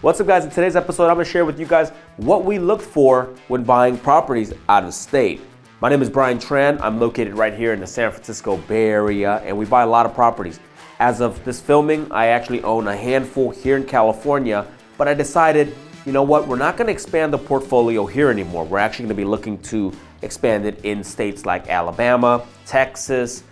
What's up, guys? In today's episode, I'm going to share with you guys what we looked for when buying properties out of state. My name is Brian Tran. I'm located right here in the San Francisco Bay Area, and we buy a lot of properties. As of this filming, I actually own a handful here in California, but I decided, you know what, we're not going to expand the portfolio here anymore. We're actually going to be looking to expand it in states like Alabama, Texas,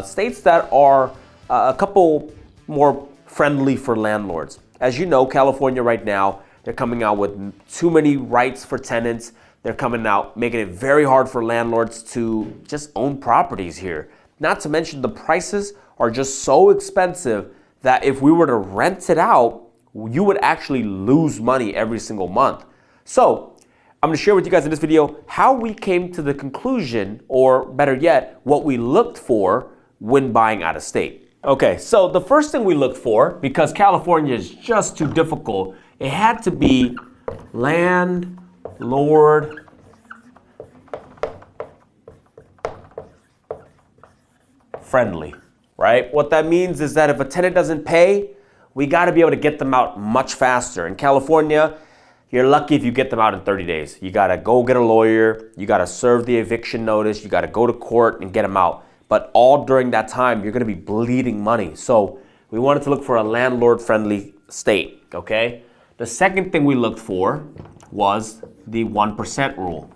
states that are a couple more friendly for landlords. As you know, California right now, they're coming out with too many rights for tenants. They're coming out making it very hard for landlords to just own properties here. Not to mention the prices are just so expensive that if we were to rent it out, you would actually lose money every single month. So I'm going to share with you guys in this video how we came to the conclusion, or better yet, what we looked for when buying out of state. Okay, so the first thing we looked for, because California is just too difficult, it had to be landlord friendly, right? What that means is that if a tenant doesn't pay, we got to be able to get them out much faster. In California, you're lucky if you get them out in 30 days. You got to go get a lawyer, you got to serve the eviction notice, you got to go to court and get them out. But all during that time, you're going to be bleeding money. So we wanted to look for a landlord-friendly state, okay? The second thing we looked for was the 1% rule.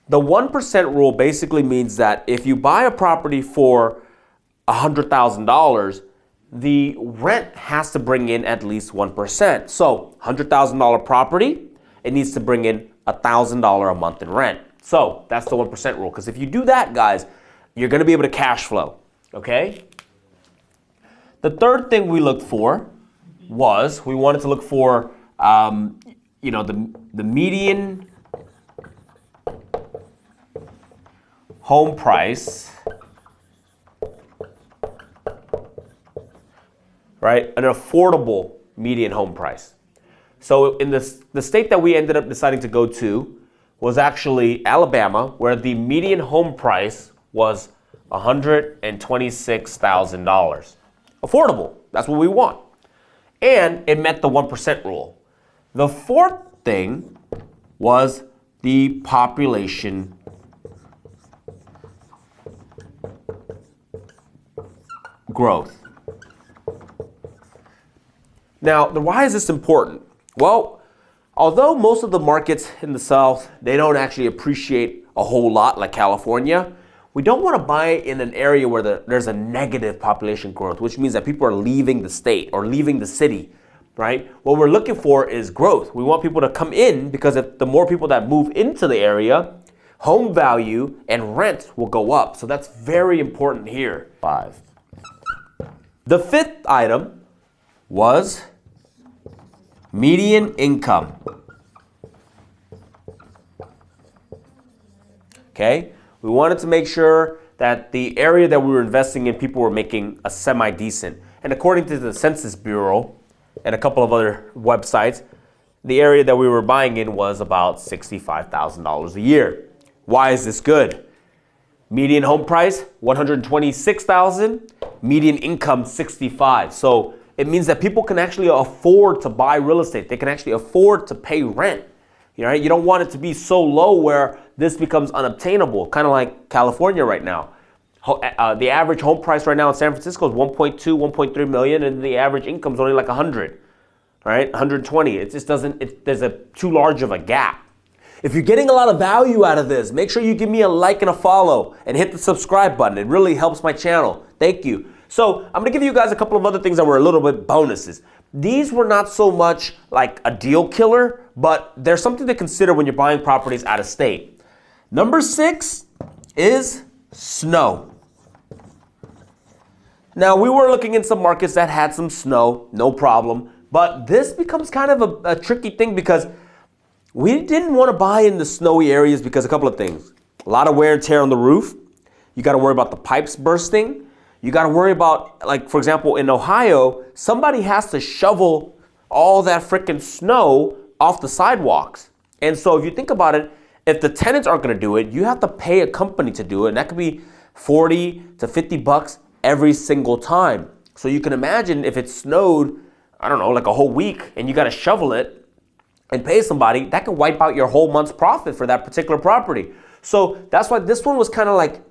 The 1% rule basically means that if you buy a property for $100,000, the rent has to bring in at least 1%. So $100,000 property, it needs to bring in $1,000 a month in rent. So that's the 1% rule, because if you do that, guys, you're going to be able to cash flow, okay? The third thing we looked for was we wanted to look for, the median home price, right? An affordable median home price. So in the state that we ended up deciding to go to was actually Alabama, where the median home price was $126,000. Affordable, that's what we want. And it met the 1% rule. The fourth thing was the population growth. Now, why is this important? Well, although most of the markets in the South, they don't actually appreciate a whole lot like California, we don't want to buy in an area where there's a negative population growth, which means that people are leaving the state or leaving the city, right? What we're looking for is growth. We want people to come in, because if the more people that move into the area, home value and rent will go up. So that's very important here. 5. The fifth item was median income. Okay, we wanted to make sure that the area that we were investing in, people were making a semi-decent. And according to the Census Bureau and a couple of other websites, the area that we were buying in was about $65,000 a year. Why is this good? Median home price, $126,000. Median income, $65,000. So it means that people can actually afford to buy real estate. They can actually afford to pay rent. You don't want it to be so low where this becomes unobtainable, kind of like California right now. The average home price right now in San Francisco is 1.2, 1.3 million, and the average income is only like 100, right? 120. It just doesn't, there's too large of a gap. If you're getting a lot of value out of this, make sure you give me a like and a follow and hit the subscribe button. It really helps my channel. Thank you. So I'm gonna give you guys a couple of other things that were a little bit bonuses. These were not so much like a deal killer, but there's something to consider when you're buying properties out of state. Number 6 is snow. Now, we were looking in some markets that had some snow, no problem, but this becomes kind of a tricky thing, because we didn't want to buy in the snowy areas because a couple of things. A lot of wear and tear on the roof. You got to worry about the pipes bursting. You got to worry about, like, for example, in Ohio, somebody has to shovel all that freaking snow off the sidewalks. And so if you think about it, if the tenants aren't going to do it, you have to pay a company to do it. And that could be 40 to 50 bucks every single time. So you can imagine if it snowed, I don't know, like a whole week, and you got to shovel it and pay somebody, that can wipe out your whole month's profit for that particular property. So that's why this one was kind of like,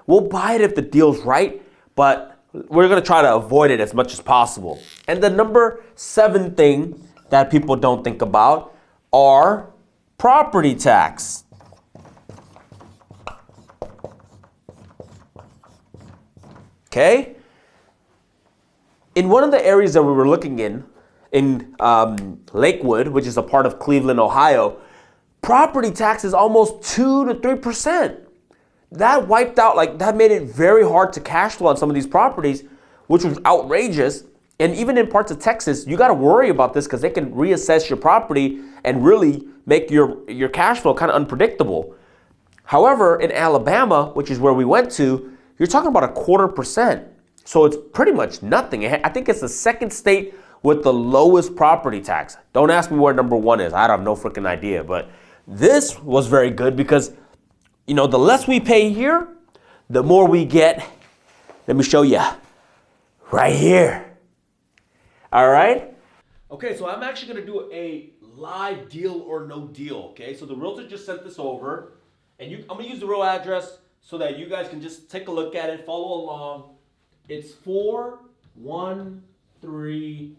we'll buy it if the deal's right, but we're gonna try to avoid it as much as possible. And the number 7 thing that people don't think about are property tax. Okay? In one of the areas that we were looking in Lakewood, which is a part of Cleveland, Ohio, property tax is almost 2 to 3%. That wiped out, that made it very hard to cash flow on some of these properties, which was outrageous. And even in parts of Texas, you got to worry about this because they can reassess your property and really make your cash flow kind of unpredictable. However, in Alabama, which is where we went to, you're talking about 0.25%. So it's pretty much nothing. I think it's the second state with the lowest property tax. Don't ask me where number 1 is. I have no freaking idea. But this was very good because, the less we pay here, the more we get. Let me show you. Right here. All right? Okay, so I'm actually going to do a live deal or no deal, okay? So the realtor just sent this over, and I'm going to use the real address so that you guys can just take a look at it, follow along. It's 413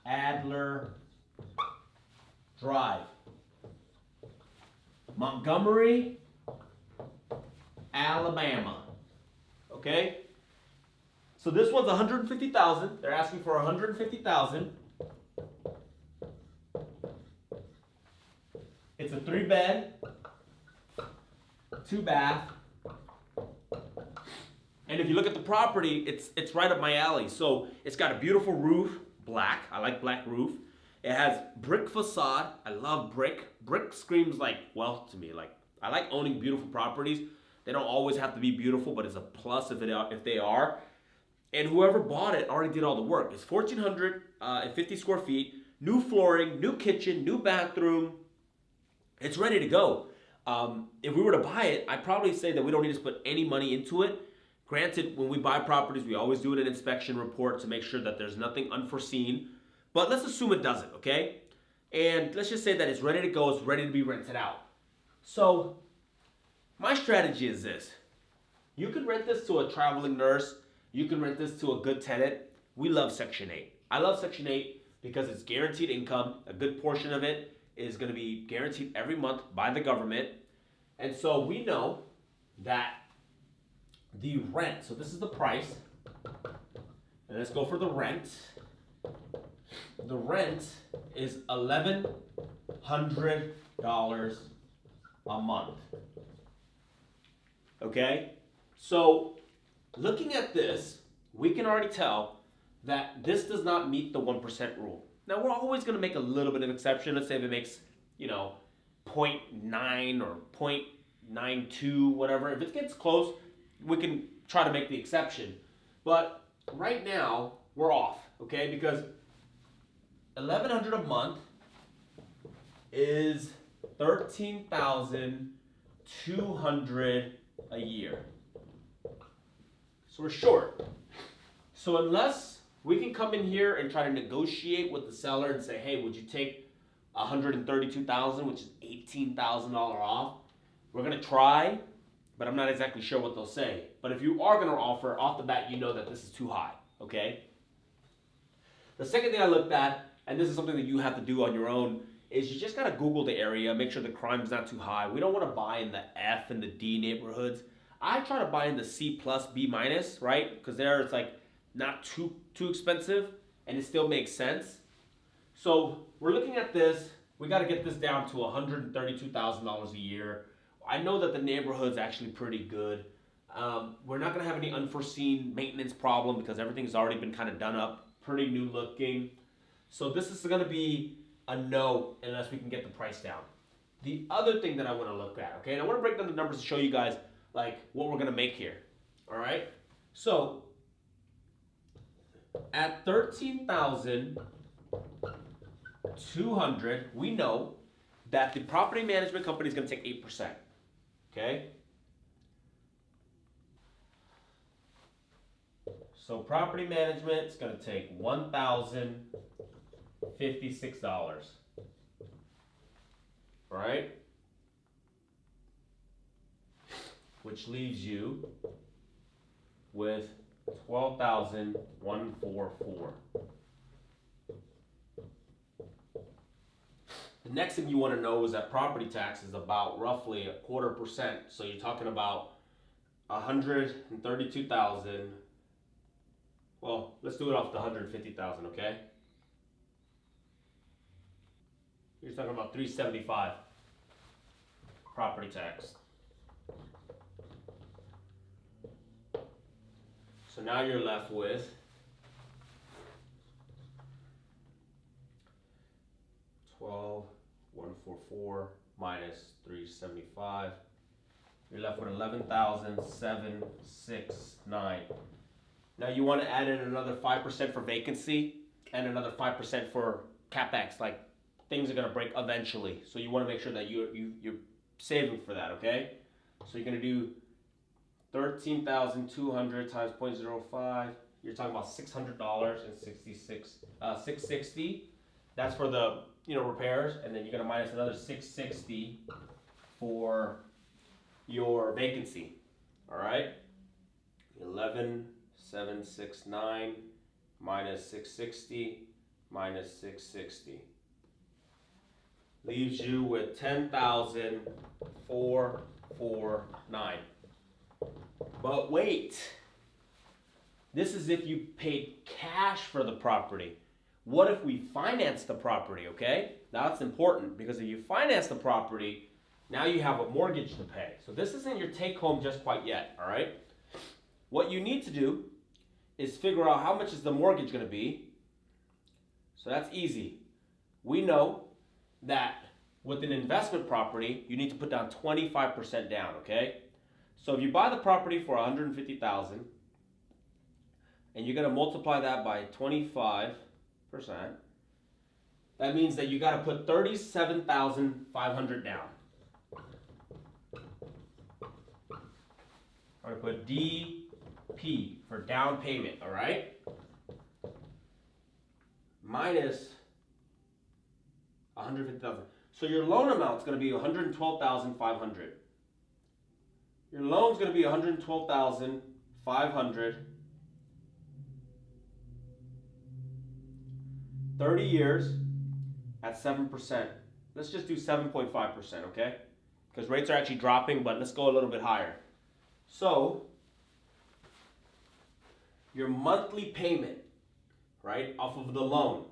Adler Drive, Montgomery, Alabama. Okay? So this one's $150,000. They're asking for $150,000. It's a 3-bed, 2-bath. And if you look at the property, it's right up my alley. So it's got a beautiful roof, black. I like black roof. It has brick facade. I love brick. Brick screams like wealth to me. I like owning beautiful properties. They don't always have to be beautiful, but it's a plus if they are. And whoever bought it already did all the work. It's 1,450 square feet, new flooring, new kitchen, new bathroom. It's ready to go. If we were to buy it, I'd probably say that we don't need to put any money into it. Granted, when we buy properties, we always do an inspection report to make sure that there's nothing unforeseen. But let's assume it doesn't, okay? And let's just say that it's ready to go, it's ready to be rented out. So my strategy is this. You can rent this to a traveling nurse. You can rent this to a good tenant. We love Section 8. I love Section 8 because it's guaranteed income. A good portion of it is going to be guaranteed every month by the government. And so we know that the rent, so this is the price, and let's go for the rent. The rent is $1,100 a month. Okay? So looking at this, we can already tell that this does not meet the 1% rule. Now, we're always going to make a little bit of exception. Let's say if it makes, 0.9 or 0.92, whatever. If it gets close, we can try to make the exception. But right now, we're off, okay? Because $1,100 a month is $13,200 a year. So we're short. So unless we can come in here and try to negotiate with the seller and say, hey, would you take $132,000, which is $18,000 off? We're gonna try, but I'm not exactly sure what they'll say. But if you are gonna offer, off the bat, you know that this is too high, okay? The second thing I looked at, and this is something that you have to do on your own, is you just gotta Google the area, make sure the crime's not too high. We don't wanna buy in the F and the D neighborhoods. I try to buy in the C plus, B minus, right? Because there it's not too expensive and it still makes sense. So we're looking at this, we gotta get this down to $132,000 a year. I know that the neighborhood's actually pretty good. We're not gonna have any unforeseen maintenance problem because everything's already been kind of done up, pretty new looking. So this is gonna be a no unless we can get the price down. The other thing that I wanna look at, okay, and I wanna break down the numbers to show you guys what we're gonna make here, all right? So at $13,200, we know that the property management company is gonna take 8%, okay? So property management is going to take $1,056. All right? Which leaves you with 12,144. The next thing you want to know is that property tax is about roughly 0.25%. So you're talking about 132,000. Well, let's do it off the 150,000, okay? You're talking about 375 property tax. So now you're left with 12,144 minus 375. You're left with 11,769. Now you want to add in another 5% for vacancy and another 5% for capex. Like things are going to break eventually, so you want to make sure that you're saving for that. Okay, so you're going to do 13,200 times 0.05. You're talking about $600 and 660. That's for the repairs, and then you're going to minus another 660 for your vacancy. All right, 11,769 minus 660 minus 660 leaves you with 10,449. But wait, this is if you paid cash for the property. What if we finance the property, okay? Now that's important because if you finance the property, now you have a mortgage to pay. So this isn't your take home just quite yet, all right? What you need to do is figure out how much is the mortgage going to be. So that's easy. We know that with an investment property, you need to put down 25% down, okay? So if you buy the property for $150,000 and you're going to multiply that by 25%, that means that you got to put $37,500 down. I'm going to put DP for down payment, all right? Minus $150,000. So your loan amount is going to be $112,500. Your loan is going to be $112,500. 30 years at 7%. Let's just do 7.5%, okay? Because rates are actually dropping, but let's go a little bit higher. So your monthly payment, right, off of the loan.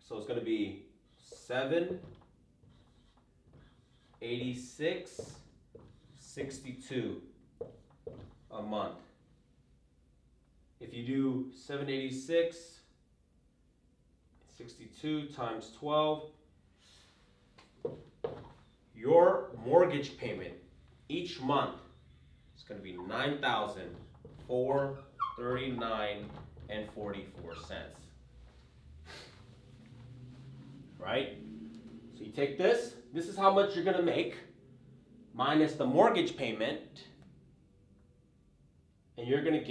So it's going to be $786.62 a month. If you do 786.62 times 12, your mortgage payment each month is going to be $9,439.44. Right? So you take this is how much you're going to make minus the mortgage payment, and you're only going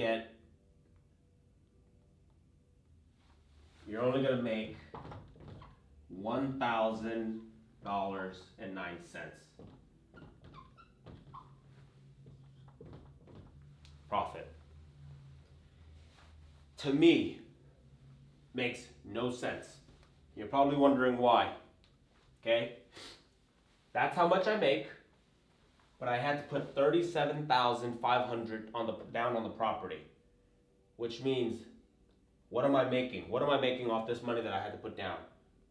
to make $1,000.09 profit. To me, makes no sense. You're probably wondering why. Okay? That's how much I make, but I had to put $37,500 down on the property, which means what am I making? What am I making off this money that I had to put down?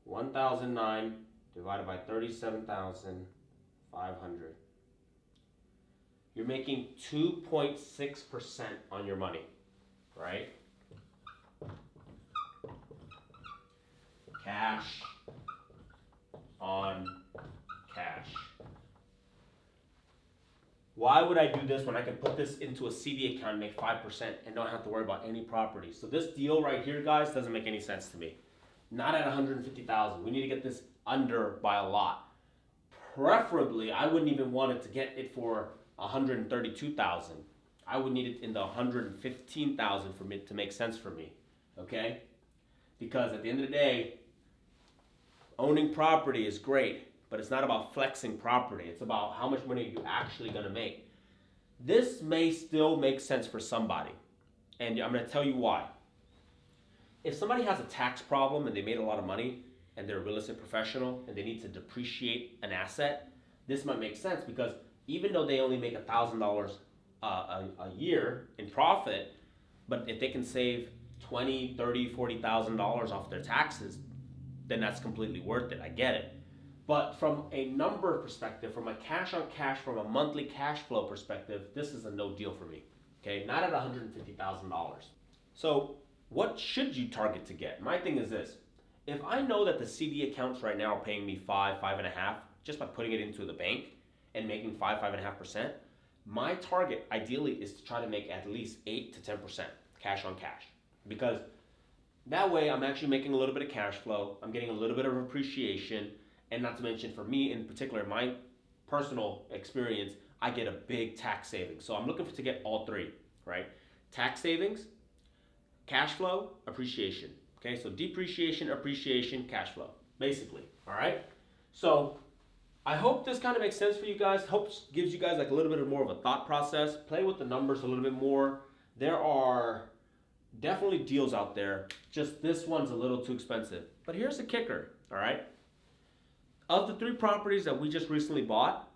1,009 divided by 37,500. You're making 2.6% on your money, right? Cash on cash. Why would I do this when I can put this into a CD account and make 5% and don't have to worry about any property? So this deal right here, guys, doesn't make any sense to me. Not at 150,000. We need to get this under by a lot. Preferably, I wouldn't even want it to get it for 132,000. I would need it in the 115,000 for it to make sense for me. Okay? Because at the end of the day, owning property is great, but it's not about flexing property. It's about how much money you're actually going to make. This may still make sense for somebody, and I'm going to tell you why. If somebody has a tax problem and they made a lot of money and they're a real estate professional and they need to depreciate an asset, this might make sense because even though they only make $1,000 a year in profit, but if they can save $20,000, $30,000, $40,000 off their taxes, then that's completely worth it. I get it. But from a number perspective, from a cash on cash, from a monthly cash flow perspective, this is a no deal for me. Okay, not at $150,000. So what should you target to get? My thing is this. If I know that the CD accounts right now are paying me 5.5%, just by putting it into the bank and making 5.5%, my target ideally is to try to make at least 8 to 10% cash on cash. Because that way I'm actually making a little bit of cash flow, I'm getting a little bit of appreciation, and not to mention for me in particular, my personal experience, I get a big tax savings. So I'm looking to get all three, right? Tax savings, cash flow, appreciation. Okay, so depreciation, appreciation, cash flow, basically, all right? So I hope this kind of makes sense for you guys. Hope gives you guys like a little bit more of a thought process. Play with the numbers a little bit more. There are definitely deals out there. Just this one's a little too expensive. But here's the kicker, all right? Of the 3 properties that we just recently bought,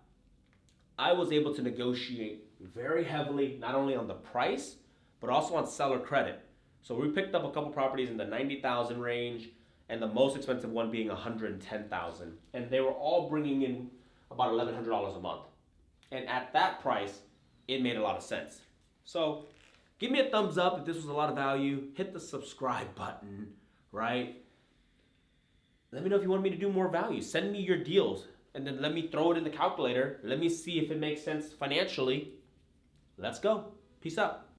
I was able to negotiate very heavily, not only on the price, but also on seller credit. So we picked up a couple properties in the 90,000 range, and the most expensive one being 110,000. And they were all bringing in about $1,100 a month. And at that price, it made a lot of sense. So give me a thumbs up if this was a lot of value. Hit the subscribe button, right? Let me know if you want me to do more value. Send me your deals, and then let me throw it in the calculator. Let me see if it makes sense financially. Let's go. Peace out.